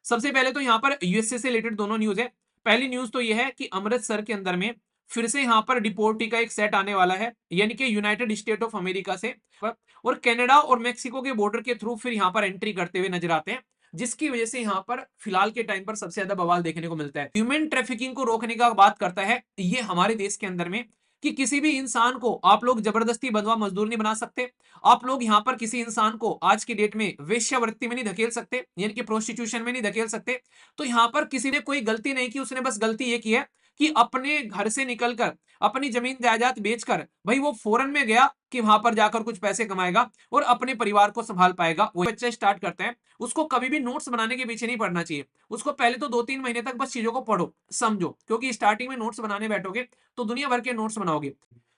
सबसे पहले तो यहाँ पर यूएसए से रिलेटेड दोनों न्यूज है। पहली न्यूज तो यह है कि अमृतसर के अंदर में फिर से यहाँ पर डिपोर्टी का एक सेट आने वाला है, यानी कि यूनाइटेड स्टेट ऑफ अमेरिका से और कनाडा और मेक्सिको के बॉर्डर के थ्रू फिर यहाँ पर एंट्री करते हुए नजर आते हैं, जिसकी वजह से यहाँ पर फिलहाल के टाइम पर सबसे ज्यादा बवाल देखने को मिलता है। ह्यूमन ट्रैफिकिंग को रोकने का बात करता है ये हमारे देश के अंदर में कि किसी भी इंसान को आप लोग जबरदस्ती बंधुआ मजदूर नहीं बना सकते। आप लोग यहाँ पर किसी इंसान को आज की डेट में वेश्यावृत्ति में नहीं धकेल सकते, यानी कि प्रोस्टिट्यूशन में नहीं धकेल सकते। तो यहाँ पर किसी ने कोई गलती नहीं की, उसने बस गलती ये की है कि अपने घर से निकलकर अपनी जमीन जायदाद बेचकर भाई वो फॉरेन में गया कि वहां पर जाकर कुछ पैसे कमाएगा और अपने परिवार को संभाल पाएगा। वो बच्चा स्टार्ट करता है, उसको कभी भी नोट्स बनाने के पीछे नहीं पड़ना चाहिए। उसको पहले तो 2-3 महीने तक बस चीजों को पढ़ो समझो, क्योंकि स्टार्टिंग में नोट्स बनाने बैठोगे तो दुनिया भर के नोट्स बनाओगे।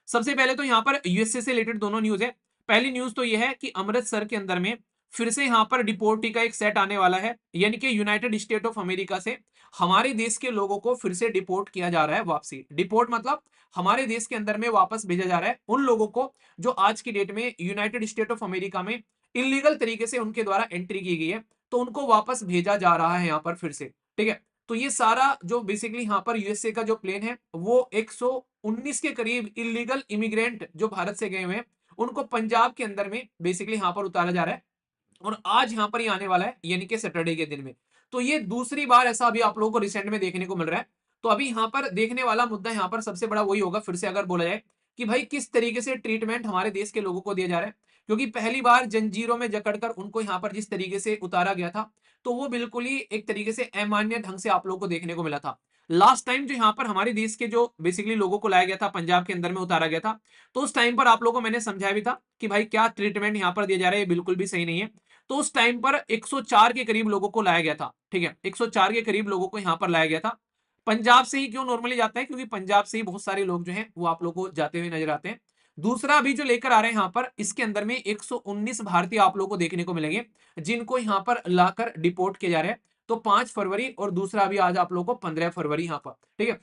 सबसे पहले तो यहाँ पर यूएसए से रिलेटेड दोनों न्यूज है। पहली न्यूज तो यह है कि अमृतसर के अंदर में फिर से यहाँ पर डिपोर्टी का एक सेट आने वाला है, यानी कि यूनाइटेड स्टेट ऑफ अमेरिका से हमारे देश के लोगों को फिर से डिपोर्ट किया जा रहा है। वापसी डिपोर्ट मतलब हमारे देश के अंदर में वापस भेजा जा रहा है उन लोगों को जो आज की डेट में यूनाइटेड स्टेट ऑफ अमेरिका में इलीगल तरीके से उनके द्वारा एंट्री की गई है, तो उनको वापस भेजा जा रहा है यहाँ पर फिर से। ठीक है, तो ये सारा जो बेसिकली यहाँ पर यूएसए का जो प्लेन है वो 119 के करीब इलीगल इमिग्रेंट जो भारत से गए हुए हैं उनको पंजाब के अंदर में बेसिकली यहाँ पर उतारा जा रहा है और आज यहाँ पर ही आने वाला है, यानी कि सैटरडे के दिन में। तो ये दूसरी बार ऐसा अभी आप लोगों को रिसेंट में देखने को मिल रहा है। तो अभी यहाँ पर देखने वाला मुद्दा यहाँ पर सबसे बड़ा वही होगा, फिर से अगर बोला जाए कि भाई किस तरीके से ट्रीटमेंट हमारे देश के लोगों को दिया जा रहा है, क्योंकि पहली बार जंजीरों में जकड़कर उनको यहाँ पर जिस तरीके से उतारा गया था तो वो बिल्कुल ही एक तरीके से अमान्य ढंग से आप लोगों को देखने को मिला था। लास्ट टाइम जो यहाँ पर हमारे देश के जो बेसिकली लोगों को लाया गया था, पंजाब के अंदर में उतारा गया था, तो उस टाइम पर आप लोगों को मैंने समझाया भी था कि भाई क्या ट्रीटमेंट यहाँ पर दिया जा रहा है, बिल्कुल भी सही नहीं है। तो उस टाइम पर 104 के करीब लोगों को लाया गया था। ठीक है, 104 के करीब लोगों को यहाँ पर लाया गया था। पंजाब से ही क्यों नॉर्मली जाता है, क्योंकि पंजाब से ही बहुत सारे लोग जो हैं वो आप लोगों को जाते हुए नजर आते हैं। दूसरा अभी जो लेकर आ रहे हैं यहाँ पर, इसके अंदर में 119 भारतीय आप लोगों को देखने को मिलेंगे जिनको यहाँ पर लाकर डिपोर्ट किया जा रहा है। तो 5 फरवरी और दूसरा अभी आज आप लोगों को 15 फरवरी यहाँ पर। ठीक है,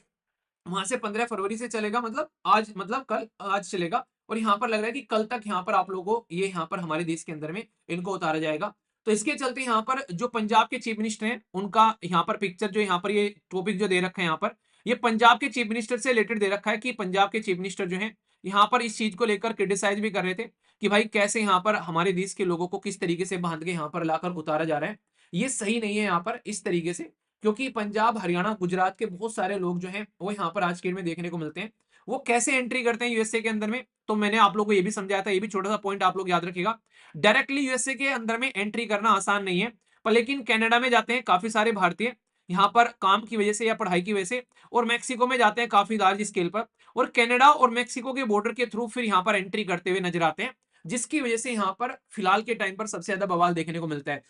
वहां से 15 फरवरी से चलेगा, मतलब आज, मतलब कल आज चलेगा और यहाँ पर लग रहा है कि कल तक यहाँ पर आप लोगों को ये यहाँ पर हमारे देश के अंदर में इनको उतारा जाएगा। तो इसके चलते यहाँ पर जो पंजाब के चीफ मिनिस्टर हैं उनका यहाँ पर पिक्चर जो यहाँ पर ये टॉपिक जो दे रखा है यहाँ पर, ये पंजाब के चीफ मिनिस्टर से रिलेटेड दे रखा है कि पंजाब के चीफ मिनिस्टर जो है यहाँ पर इस चीज को लेकर क्रिटिसाइज भी कर रहे थे कि भाई कैसे यहाँ पर हमारे देश के लोगों को किस तरीके से बांध के यहाँ पर लाकर उतारा जा रहा है। ये सही नहीं है यहाँ पर इस तरीके से, क्योंकि पंजाब, हरियाणा, गुजरात के बहुत सारे लोग जो हैं वो यहाँ पर आज के डेट में देखने को मिलते हैं। वो कैसे एंट्री करते हैं यूएसए के अंदर में, तो मैंने आप लोगों को ये भी समझाया था, ये भी छोटा सा पॉइंट आप लोग याद रखिएगा। डायरेक्टली यूएसए के अंदर में एंट्री करना आसान नहीं है, पर लेकिन कनाडा में जाते हैं काफी सारे भारतीय यहाँ पर काम की वजह से या पढ़ाई की वजह से, और मैक्सिको में जाते हैं काफी लार्ज स्केल पर, और कनाडा और मैक्सिको के बॉर्डर के थ्रू फिर यहाँ पर एंट्री करते हुए नजर आते हैं, जिसकी वजह से यहाँ पर फिलहाल के टाइम पर सबसे ज्यादा बवाल देखने को मिलता है।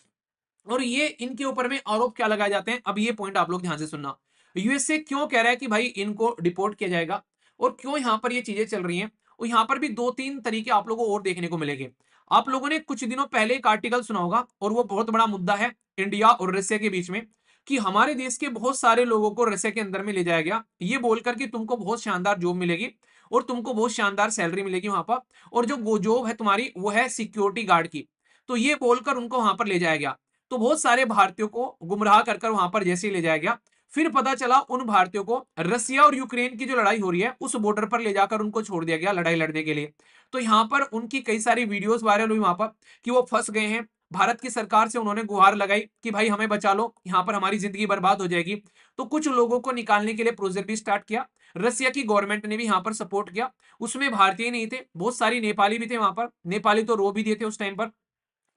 और ये इनके ऊपर में आरोप क्या लगाए जाते हैं, अब ये पॉइंट आप लोग ध्यान से सुनना। यूएसए क्यों कह रहा है कि भाई इनको डिपोर्ट किया जाएगा और क्यों यहाँ पर ये चीजें चल रही हैं, और यहाँ पर भी 2-3 तरीके आप लोगों को और देखने को मिलेंगे। आप लोगों ने कुछ दिनों पहले एक आर्टिकल सुना होगा और वो बहुत बड़ा मुद्दा है इंडिया और रशिया के बीच में, कि हमारे देश के बहुत सारे लोगों को रशिया के अंदर में ले जाया गया ये बोलकर कि तुमको बहुत शानदार जॉब मिलेगी और तुमको बहुत शानदार सैलरी मिलेगी वहां पर, और जो जॉब है तुम्हारी वो है सिक्योरिटी गार्ड की। तो ये बोलकर उनको वहां पर ले जाया गया। तो बहुत सारे भारतीयों को गुमराह कर वहां पर जैसे ही ले जाया गया, फिर पता चला उन भारतीयों को रसिया और यूक्रेन की जो लड़ाई हो रही है उस बॉर्डर पर ले जाकर उनको छोड़ दिया गया लड़ाई लड़ने के लिए। तो यहाँ पर उनकी कई सारी वीडियोस वायरल हुई वहां पर कि वो फंस गए हैं। भारत की सरकार से उन्होंने गुहार लगाई कि भाई हमें बचा लो, यहाँ पर हमारी जिंदगी बर्बाद हो जाएगी। तो कुछ लोगों को निकालने के लिए प्रोजेक्ट भी स्टार्ट किया, रसिया की गवर्नमेंट ने भी यहाँ पर सपोर्ट किया। उसमें भारतीय नहीं थे, बहुत सारी नेपाली भी थे वहां पर, नेपाली तो रो भी दिए थे उस टाइम पर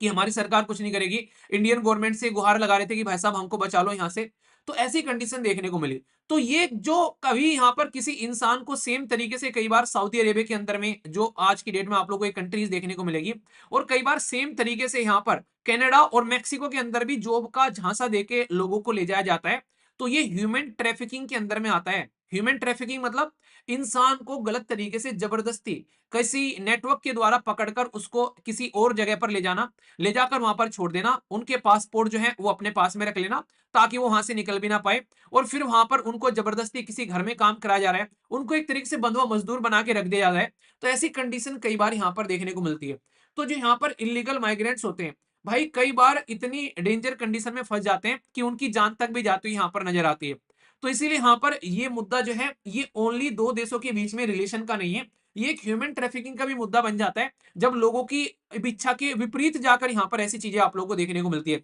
कि हमारी सरकार कुछ नहीं करेगी। इंडियन गवर्नमेंट से गुहार लगा रहे थे कि भाई साहब हमको बचा लो यहाँ से। तो ऐसी कंडीशन देखने को मिली। तो ये जो कभी यहाँ पर किसी इंसान को सेम तरीके से कई बार सऊदी अरेबिया के अंदर में जो आज की डेट में आप लोगों को एक कंट्रीज देखने को मिलेगी, और कई बार सेम तरीके से यहाँ पर कनाडा और मेक्सिको के अंदर भी जॉब का झांसा देके लोगों को ले जाया जाता है। तो ये ह्यूमन ट्रैफिकिंग के अंदर में आता है। ह्यूमन ट्रैफिकिंग मतलब इंसान को गलत तरीके से जबरदस्ती किसी नेटवर्क के द्वारा पकड़कर उसको किसी और जगह पर ले जाना, ले जाकर वहां पर छोड़ देना, उनके पासपोर्ट जो है वो अपने पास में रख लेना ताकि वो वहां से निकल भी ना पाए, और फिर वहां पर उनको जबरदस्ती किसी घर में काम कराया जा रहा है, उनको एक तरीके से बंधुआ मजदूर बना के रख दिया जा रहा है। तो ऐसी कंडीशन कई बार यहाँ पर देखने को मिलती है। तो जो यहाँ पर इलीगल माइग्रेंट्स होते हैं भाई कई बार इतनी डेंजर कंडीशन में फंस जाते हैं कि उनकी जान तक भी जाती हुई यहाँ पर नजर आती है। तो इसीलिए यहाँ पर ये मुद्दा जो है ये ओनली दो देशों के बीच में रिलेशन का नहीं है, ये एक ह्यूमन ट्रैफिकिंग का भी मुद्दा बन जाता है जब लोगों की इच्छा के विपरीत जाकर यहाँ पर ऐसी चीजें आप लोगों को देखने को मिलती है।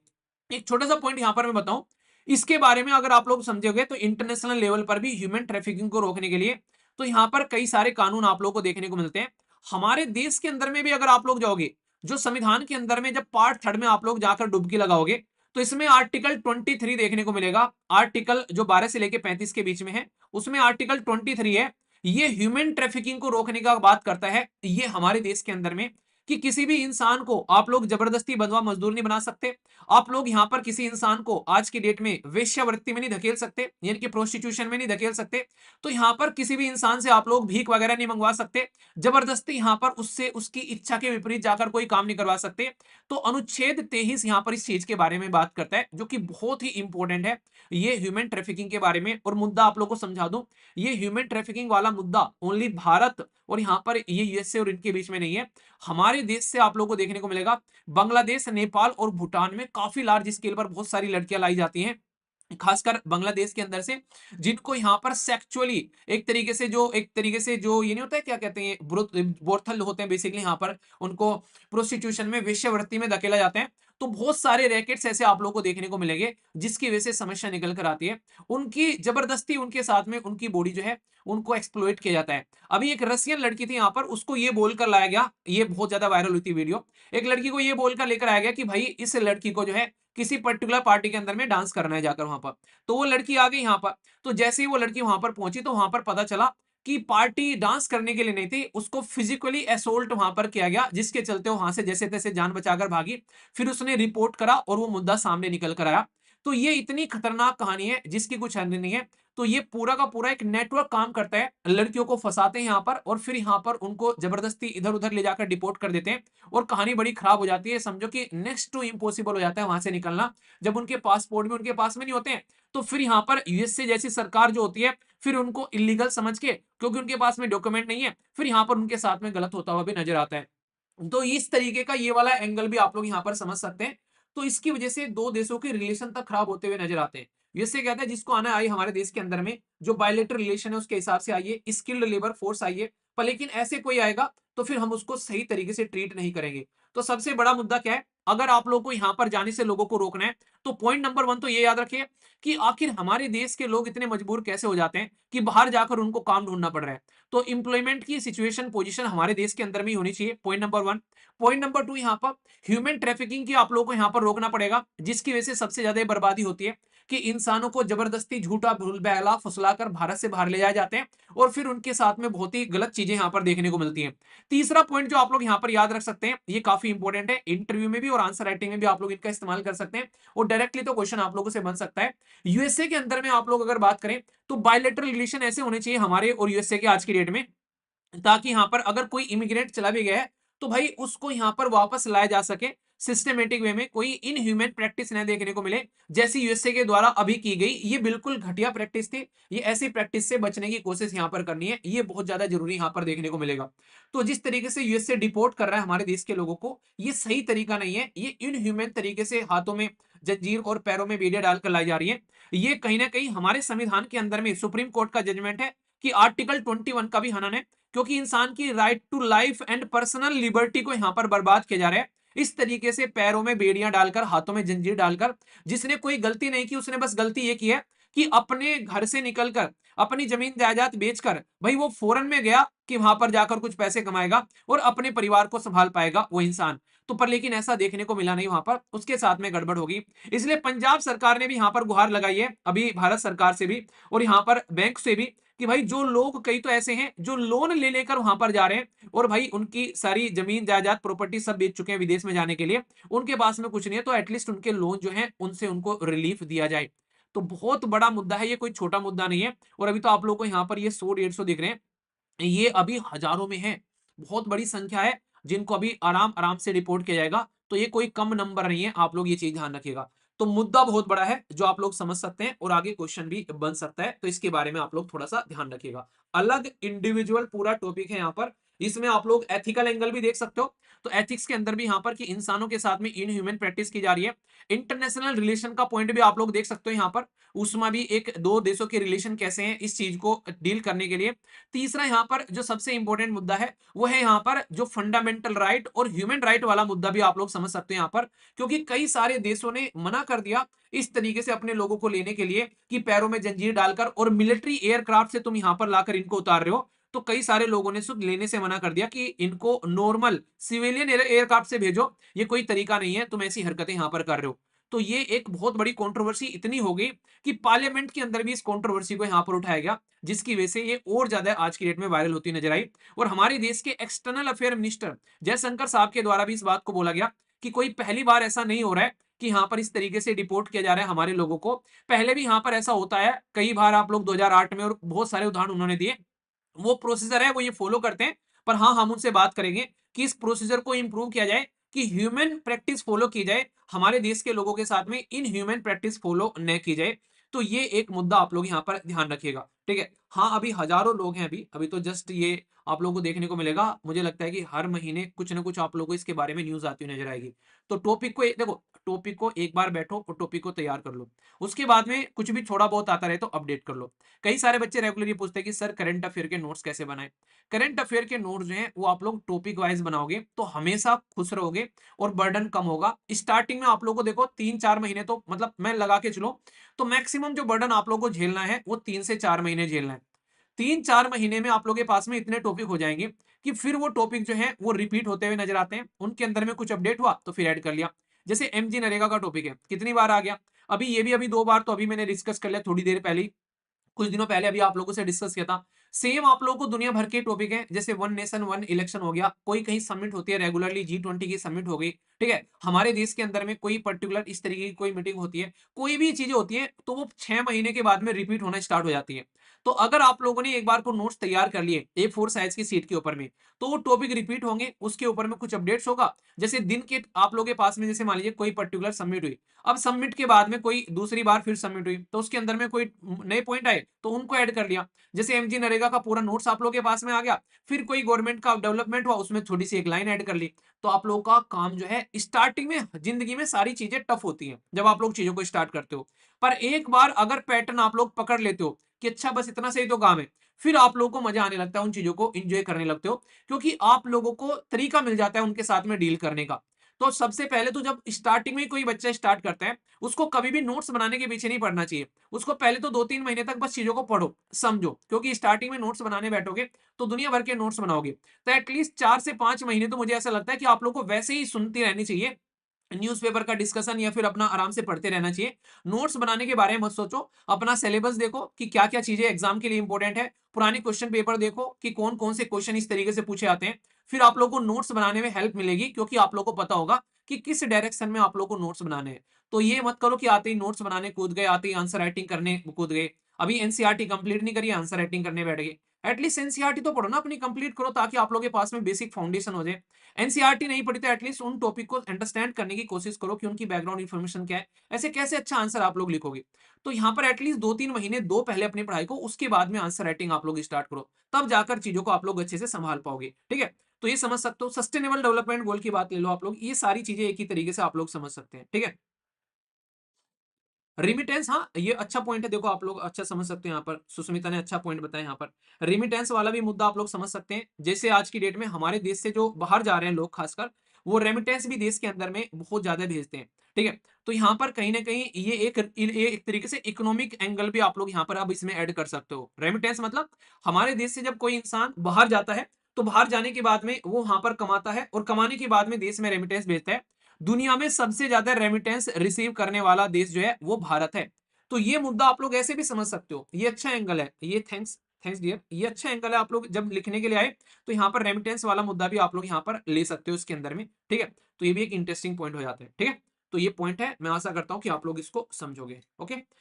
एक छोटा सा पॉइंट यहाँ पर मैं बताऊं, इसके बारे में अगर आप लोग समझोगे तो इंटरनेशनल लेवल पर भी ह्यूमन ट्रैफिकिंग को रोकने के लिए तो यहाँ पर कई सारे कानून आप लोगों को देखने को मिलते हैं। हमारे देश के अंदर में भी अगर आप लोग जाओगे, जो संविधान के अंदर में जब पार्ट थर्ड में आप लोग जाकर डुबकी लगाओगे तो इसमें आर्टिकल 23 देखने को मिलेगा। आर्टिकल जो 12 से लेकर 35 के बीच में है, उसमें आर्टिकल 23 है, ये ह्यूमन ट्रैफिकिंग को रोकने का बात करता है। ये हमारे देश के अंदर में कि किसी भी इंसान को आप लोग जबरदस्ती बंधुआ मजदूर नहीं बना सकते। आप लोग यहां पर किसी इंसान को आज की डेट में वेश्यावृत्ति में नहीं धकेल सकते, यानी कि प्रोस्टिट्यूशन में नहीं धकेल सकते। तो यहां पर किसी भी इंसान से आप लोग भीख वगैरह नहीं मंगवा सकते, जबरदस्ती यहां पर उससे उसकी इच्छा के विपरीत जाकर कोई काम नहीं करवा सकते। तो अनुच्छेद 23 यहां पर इस चीज के बारे में बात करता है, जो कि बहुत ही इंपॉर्टेंट है ये ह्यूमन ट्रैफिकिंग के बारे में। और मुद्दा आप लोग को समझा दूं, ये ह्यूमन ट्रैफिकिंग वाला मुद्दा ओनली भारत और यहां पर ये यूएसए और इनके बीच में नहीं है। हमारे देश से आप लोगों को देखने को मिलेगा, बांग्लादेश, नेपाल और भूटान में काफी लार्ज स्केल पर बहुत सारी लड़कियां लाई जाती हैं, खासकर बांग्लादेश के अंदर से, जिनको यहाँ पर सेक्सुअली एक तरीके से जो ये नहीं होता है, क्या कहते हैं, बोरथल होते हैं बेसिकली, यहाँ पर उनको प्रोस्टिट्यूशन में, वेश्यावृत्ति में धकेला जाते हैं। तो बहुत सारे रैकेट्स ऐसे आप लोगों को देखने को मिलेंगे जिसकी वजह से समस्या निकल कर आती है। उनकी जबरदस्ती उनके साथ में उनकी बॉडी जो है उनको एक्सप्लॉइट किया जाता है। अभी एक रशियन लड़की थी यहाँ पर, उसको ये बोलकर लाया गया, ये बहुत ज्यादा वायरल हुई थी वीडियो, एक लड़की को ये बोलकर लेकर आया गया कि भाई इस लड़की को जो है किसी पर्टिकुलर पार्टी के अंदर में डांस करना है जाकर वहां पर। तो वो लड़की आ गई यहाँ पर। तो जैसे ही वो लड़की वहां पर पहुंची तो वहां पर पता चला कि पार्टी डांस करने के लिए नहीं थी, उसको फिजिकली असोल्ट वहां पर किया गया, जिसके चलते वो वहां से जैसे तैसे जान बचाकर भागी। फिर उसने रिपोर्ट करा और वो मुद्दा सामने निकल कर आया। तो ये इतनी खतरनाक कहानी है जिसकी कुछ हद नहीं है। तो ये पूरा का पूरा एक नेटवर्क काम करता है, लड़कियों को फंसाते हैं यहाँ पर और फिर यहाँ पर उनको जबरदस्ती इधर उधर ले जाकर डिपोर्ट कर देते हैं और कहानी बड़ी खराब हो जाती है। समझो कि नेक्स्ट टू इम्पॉसिबल हो जाता है वहां से निकलना। जब उनके पासपोर्ट भी उनके पास में नहीं होते हैं तो फिर यहाँ पर यूएसए जैसी सरकार जो होती है फिर उनको इलीगल समझ के, क्योंकि उनके पास में डॉक्यूमेंट नहीं है, फिर यहाँ पर उनके साथ में गलत होता हुआ भी नजर आता है। तो इस तरीके का ये वाला एंगल भी आप लोग यहाँ पर समझ सकते हैं। तो इसकी वजह से दो देशों के रिलेशन तक खराब होते हुए नजर आते हैं। यूएसए कहता है जिसको आना आई हमारे देश के अंदर में, जो बायलेटरल रिलेशन है उसके हिसाब से आइए, स्किल्ड लेबर फोर्स आइए, पर लेकिन ऐसे कोई आएगा तो फिर हम उसको सही तरीके से ट्रीट नहीं करेंगे। तो सबसे बड़ा मुद्दा क्या है, अगर आप लोगों को यहां पर जाने से लोगों को रोकना है तो पॉइंट नंबर 1 तो ये याद रखिए कि आखिर हमारे देश के लोग इतने मजबूर कैसे हो जाते हैं कि बाहर जाकर उनको काम ढूंढना पड़ रहा है। तो इंप्लॉयमेंट की सिचुएशन पोजीशन हमारे देश के अंदर में ही होनी चाहिए, पॉइंट नंबर 1। पॉइंट नंबर 2, यहाँ पर ह्यूमन ट्रैफिकिंग की आप लोगों को यहाँ पर रोकना पड़ेगा, जिसकी वजह से सबसे ज्यादा बर्बादी होती है कि इंसानों को जबरदस्ती झूठा भूल बहला फुसलाकर भारत से बाहर ले जाए जाते हैं और फिर उनके साथ में बहुत ही गलत चीजें यहाँ पर देखने को मिलती हैं। तीसरा पॉइंट जो आप लोग यहाँ पर याद रख सकते हैं, ये काफी इंपॉर्टेंट है, इंटरव्यू में भी और आंसर राइटिंग में भी आप लोग इनका इस्तेमाल कर सकते हैं और डायरेक्टली तो क्वेश्चन आप लोगों से बन सकता है। यूएसए के अंदर में आप लोग अगर बात करें तो बायलेटरल रिलेशन ऐसे होने चाहिए हमारे और यूएसए के आज की डेट में, ताकि यहां पर अगर कोई इमिग्रेंट चला भी गया है तो भाई उसको यहां पर वापस लाया जा सके सिस्टमेटिक वे में, कोई इनह्यूमन प्रैक्टिस न देखने को मिले जैसी यूएसए के द्वारा अभी की गई। ये बिल्कुल घटिया प्रैक्टिस थी, ये ऐसी प्रैक्टिस से बचने की कोशिश यहां पर करनी है, ये बहुत ज्यादा जरूरी यहां पर देखने को मिलेगा। तो जिस तरीके से यूएसए डिपोर्ट कर रहा है हमारे देश के लोगों को, ये सही तरीका नहीं है, ये इनह्यूमन तरीके से हाथों में जंजीर और पैरों में बेड़ियां डालकर लाई जा रही है। ये कहीं ना कहीं हमारे संविधान के अंदर में सुप्रीम कोर्ट का जजमेंट है कि आर्टिकल 21 का भी हनन है, क्योंकि इंसान की right to life and personal liberty को यहां पर बर्बाद किया जा रहा है इस तरीके से, पैरों में बेड़ियां डालकर, हाथों में जंजीर डालकर। जिसने कोई गलती नहीं की, उसने बस गलती ये की है कि अपने घर से निकलकर, अपनी जमीन जायदाद बेचकर भाई वो फॉरेन में गया कि वहां पर जाकर कुछ पैसे कमाएगा और अपने परिवार को संभाल पाएगा वो इंसान। तो पर लेकिन ऐसा देखने को मिला नहीं, वहां पर उसके साथ में गड़बड़ होगी। इसलिए पंजाब सरकार ने भी यहां पर गुहार लगाई है अभी भारत सरकार से भी और यहां पर बैंक से भी कि भाई जो लोग, कई तो ऐसे हैं जो लोन ले लेकर वहां पर जा रहे हैं और भाई उनकी सारी जमीन जायदाद प्रॉपर्टी सब बेच चुके हैं विदेश में जाने के लिए, उनके पास में कुछ नहीं है, तो एटलीस्ट उनके लोन जो है उनसे उनको रिलीफ दिया जाए। तो बहुत बड़ा मुद्दा है ये, कोई छोटा मुद्दा नहीं है। और अभी तो आप लोगों को यहाँ पर ये 100-150 दिख रहे हैं, ये अभी हजारों में है, बहुत बड़ी संख्या है जिनको अभी आराम आराम से रिपोर्ट किया जाएगा। तो ये कोई कम नंबर नहीं है, आप लोग ये चीज ध्यान रखिएगा। तो मुद्दा बहुत बड़ा है जो आप लोग समझ सकते हैं और आगे क्वेश्चन भी बन सकता है, तो इसके बारे में आप लोग थोड़ा सा ध्यान रखिएगा। अलग इंडिविजुअल पूरा टॉपिक है यहाँ पर, इसमें आप लोग एथिकल एंगल भी देख सकते हो, तो एथिक्स के अंदर भी यहाँ पर कि इंसानों के साथ में इनह्यूमन प्रैक्टिस की जा रही है। इंटरनेशनल रिलेशन का पॉइंट भी आप लोग देख सकते हो यहाँ पर, उसमें भी एक दो देशों के रिलेशन कैसे हैं इस चीज को डील करने के लिए। तीसरा यहाँ पर जो सबसे इंपॉर्टेंट मुद्दा है वो है यहाँ पर जो फंडामेंटल राइट और ह्यूमन राइट वाला मुद्दा भी आप लोग समझ सकते हैं यहाँ पर, क्योंकि कई सारे देशों ने मना कर दिया इस तरीके से अपने लोगों को लेने के लिए कि पैरों में जंजीर डालकर और मिलिट्री एयरक्राफ्ट से तुम यहां पर लाकर इनको उतार रहे हो। तो कई सारे लोगों ने सुध लेने से मना कर दिया कि इनको नॉर्मल सिविलियन एयरक्राफ्ट से भेजो, ये कोई तरीका नहीं है, तुम ऐसी हरकतें यहां पर कर रहे हो। तो ये एक बहुत बड़ी कंट्रोवर्सी इतनी हो गई कि पार्लियामेंट के अंदर भी इस कंट्रोवर्सी को यहां पर उठाया गया, जिसकी वजह से ये और ज्यादा आज की डेट में वायरल होती नजर आई। और हमारे देश के एक्सटर्नल अफेयर मिनिस्टर जयशंकर साहब के द्वारा भी इस बात को बोला गया कि कोई पहली बार ऐसा नहीं हो रहा है कि यहाँ पर इस तरीके से डिपोर्ट किया जा रहा है हमारे लोगों को। पहले भी यहाँ पर ऐसा होता है कई बार, आप लोग 2008 में और बहुत सारे उदाहरण उन्होंने दिए। वो प्रोसीजर है वो ये फॉलो करते हैं, पर हाँ हम उनसे बात करेंगे कि इस प्रोसीजर को इंप्रूव किया जाए, कि ह्यूमन प्रैक्टिस फॉलो की जाए, हमारे देश के लोगों के साथ में इन ह्यूमन प्रैक्टिस फॉलो न की जाए। तो ये एक मुद्दा आप लोग यहाँ पर ध्यान रखिएगा, ठीक है। हाँ अभी हजारों लोग हैं, अभी अभी तो जस्ट ये आप लोगों को देखने को मिलेगा। मुझे लगता है कि हर महीने कुछ ना कुछ आप लोगों को इसके बारे में न्यूज आती हुई नजर आएगी। तो टॉपिक को देखो, टॉपिक को एक बार बैठो और टॉपिक को तैयार कर लो, उसके बाद में कुछ भी थोड़ा बहुत आता रहे तो अपडेट कर लो। कई सारे बच्चे रेगुलरली पूछते हैं कि सर करंट अफेयर के नोट्स कैसे बनाएं। करंट अफेयर के नोट्स जो हैं वो आप लोग टॉपिक वाइज बनाओगे तो हमेशा खुश रहोगे और बर्डन कम होगा। स्टार्टिंग में आप लोगों को देखो 3-4 महीने तो मतलब मैं लगा के चलो तो मैक्सिमम जो बर्डन आप लोगों को झेलना है वो 3 से 4 महीने झेलना है। 3-4 महीने में आप लोगों के पास में इतने टॉपिक हो जाएंगे कि फिर वो टॉपिक जो है वो रिपीट होते हुए नजर आते हैं, उनके अंदर में कुछ अपडेट हुआ तो फिर ऐड कर लिया। जैसे एमजी नरेगा का टॉपिक है, कितनी बार आ गया, अभी ये भी अभी 2 बार तो अभी मैंने डिस्कस कर लिया थोड़ी देर पहले, कुछ दिनों पहले अभी आप लोगों से डिस्कस किया था। सेम आप लोगों को दुनिया भर के टॉपिक हैं, जैसे वन नेशन वन इलेक्शन हो गया, कोई कहीं समिट होती है रेगुलरली, G20 की समिट हो गई, ठीक है। हमारे देश के अंदर में कोई पर्टिकुलर इस तरीके की कोई मीटिंग होती है, कोई भी चीजें होती है तो वो 6 महीने के बाद में रिपीट होना स्टार्ट हो जाती है। तो अगर आप लोगों ने एक बार को नोट्स तैयार कर लिए A4 साइज की सीट के ऊपर में, तो वो टॉपिक रिपीट होंगे, उसके ऊपर में कुछ अपडेट्स होगा। जैसे दिन के आप लोगों के पास में, जैसे मान लीजिए कोई पर्टिकुलर सबमिट हुई, अब सबमिट के बाद में कोई दूसरी बार फिर सबमिट हुई तो उसके अंदर में कोई नए पॉइंट आए तो उनको ऐड कर लिया। जैसे एमजी नरेगा का पूरा नोट्स आप लोगों के पास में आ गया, फिर कोई गवर्नमेंट का डेवलपमेंट हुआ उसमें थोड़ी सी एक लाइन ऐड कर ली। तो आप लोगों का काम जो है, स्टार्टिंग में जिंदगी में सारी चीजें टफ होती हैं जब आप लोग चीजों को स्टार्ट करते हो, पर एक बार अगर पैटर्न आप लोग पकड़ लेते हो कि अच्छा बस इतना सही तो काम है, फिर आप लोगों को मजा आने लगता है, उन चीजों को एंजॉय करने लगते हो, क्योंकि आप लोगों को तरीका मिल जाता है उनके साथ में डील करने का। तो सबसे पहले तो जब स्टार्टिंग में कोई बच्चा स्टार्ट करता है, उसको कभी भी नोट्स बनाने के पीछे नहीं पड़ना चाहिए। उसको पहले तो 2-3 महीने तक बस चीजों को पढ़ो, समझो, क्योंकि स्टार्टिंग में नोट्स बनाने बैठोगे तो दुनिया भर के नोट्स बनाओगे। तो एटलीस्ट 4 से 5 महीने तो मुझे ऐसा लगता है कि आप लोग को वैसे ही सुनती रहनी चाहिए, न्यूज़पेपर का डिस्कशन, या फिर अपना आराम से पढ़ते रहना चाहिए। नोट्स बनाने के बारे में मत सोचो, अपना सिलेबस देखो कि क्या-क्या चीजें एग्जाम के लिए इंपॉर्टेंट है। पुरानी क्वेश्चन पेपर देखो कि कौन-कौन से क्वेश्चन इस तरीके से पूछे आते हैं। फिर आप लोगों को नोट्स बनाने में हेल्प मिलेगी, क्योंकि आप लोगों को पता होगा कि किस डायरेक्शन में आप लोगों को नोट्स बनाने हैं। तो ये मत करो कि आते ही नोट्स बनाने कूद गए, आते ही आंसर राइटिंग करने कूद गए। अभी एनसीईआरटी कंप्लीट नहीं करी, आंसर राइटिंग करने बैठ गए। एटलीस्ट एनसीईआरटी तो पढ़ो ना, अपनी कंप्लीट करो, ताकि आप लोगों के पास में बेसिक फाउंडेशन हो जाए। एनसीईआरटी नहीं पढ़ी तो एटलीस्ट उन टॉपिक को अंडरस्टैंड करने की कोशिश करो कि उनकी बैकग्राउंड इन्फॉर्मेशन क्या है। ऐसे कैसे अच्छा आंसर आप लोग लिखोगे। तो यहाँ पर एटलीस्ट 2-3 महीने दो पहले अपनी पढ़ाई को, उसके बाद में आंसर राइटिंग आप लोग स्टार्ट करो, तब जाकर चीजों को आप लोग अच्छे से संभाल पाओगे, ठीक है। तो ये समझ सकते हो। सस्टेनेबल डेवलपमेंट गोल की बात ले लो आप लोग, ये सारी चीजें एक ही तरीके से आप लोग समझ सकते हैं, ठीक है। रिमिटेंस, हाँ ये अच्छा पॉइंट है, देखो आप लोग अच्छा समझ सकते हैं। यहाँ पर सुष्मिता ने अच्छा पॉइंट बताया। यहाँ पर रिमिटेंस वाला भी मुद्दा आप लोग समझ सकते हैं। जैसे आज की डेट में हमारे देश से जो बाहर जा रहे हैं लोग, खासकर वो रेमिटेंस भी देश के अंदर में बहुत ज्यादा भेजते हैं, ठीक है। तो यहाँ पर कहीं ना कहीं ये एक तरीके से इकोनॉमिक एंगल भी आप लोग यहाँ पर अब इसमें ऐड कर सकते हो। रेमिटेंस मतलब हमारे देश से जब कोई इंसान बाहर जाता है, तो बाहर जाने के बाद में वो वहां पर कमाता है, और कमाने के बाद में देश में रेमिटेंस भेजता है। दुनिया में सबसे ज्यादा रेमिटेंस रिसीव करने वाला देश जो है वो भारत है। तो ये मुद्दा आप लोग ऐसे भी समझ सकते हो, ये अच्छा एंगल है ये। थैंक्स, थैंक्स डियर, ये अच्छा एंगल है। आप लोग जब लिखने के लिए आए तो यहाँ पर रेमिटेंस वाला मुद्दा भी आप लोग यहाँ पर ले सकते हो इसके अंदर में, ठीक है। तो ये भी एक इंटरेस्टिंग पॉइंट हो जाता है, ठीक है। तो ये पॉइंट है, मैं आशा करता हूँ कि आप लोग इसको समझोगे, ओके।